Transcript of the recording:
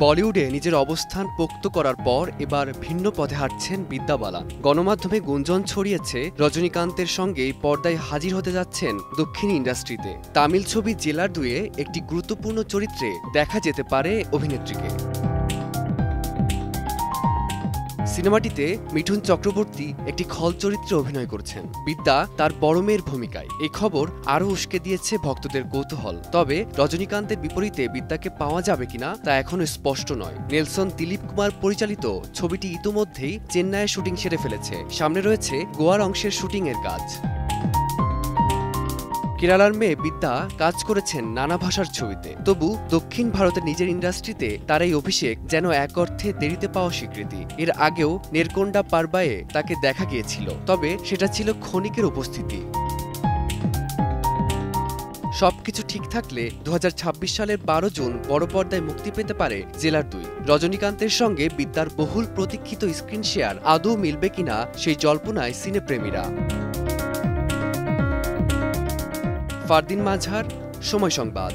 বলিউডে নিজের অবস্থান পোক্ত করার পর এবার ভিন্ন পথে হাঁটছেন বিদ্যা বালান। গণমাধ্যমে গুঞ্জন ছড়িয়েছে রজনীকান্তের সঙ্গেই পর্দায় হাজির হতে যাচ্ছেন দক্ষিণ ইন্ডাস্ট্রিতে। তামিল ছবি জেলার দুয়ে একটি গুরুত্বপূর্ণ চরিত্রে দেখা যেতে পারে অভিনেত্রীকে। সিনেমাটিতে মিঠুন চক্রবর্তী একটি খল চরিত্রে অভিনয় করছেন। বিদ্যা তার বড় মেয়ের ভূমিকায়। এই খবর আরও উস্কে দিয়েছে ভক্তদের কৌতূহল। তবে রজনীকান্তের বিপরীতে বিদ্যাকে পাওয়া যাবে কিনা তা এখনো স্পষ্ট নয়। নেলসন দিলীপ কুমার পরিচালিত ছবিটি ইতোমধ্যেই চেন্নাইয়ে শুটিং সেরে ফেলেছে। সামনে রয়েছে গোয়ার অংশের শুটিংয়ের কাজ। কেরালার মেয়ে বিদ্যা কাজ করেছেন নানা ভাষার ছবিতে। তবু দক্ষিণ ভারতের নিজের ইন্ডাস্ট্রিতে তার এই অভিষেক যেন এক অর্থে দেরিতে পাওয়া স্বীকৃতি। এর আগেও নেরকোন্ডা পারবায়ে তাকে দেখা গিয়েছিল, তবে সেটা ছিল ক্ষণিকের উপস্থিতি। সবকিছু ঠিক থাকলে 2026 সালের 12 জুন বড় পর্দায় মুক্তি পেতে পারে জেলার 2। রজনীকান্তের সঙ্গে বিদ্যার বহুল প্রতীক্ষিত স্ক্রিন শেয়ার আদৌ মিলবে কিনা সেই জল্পনায় সিনেপ্রেমীরা। ফারদিন মাঝার, সময় সংবাদ।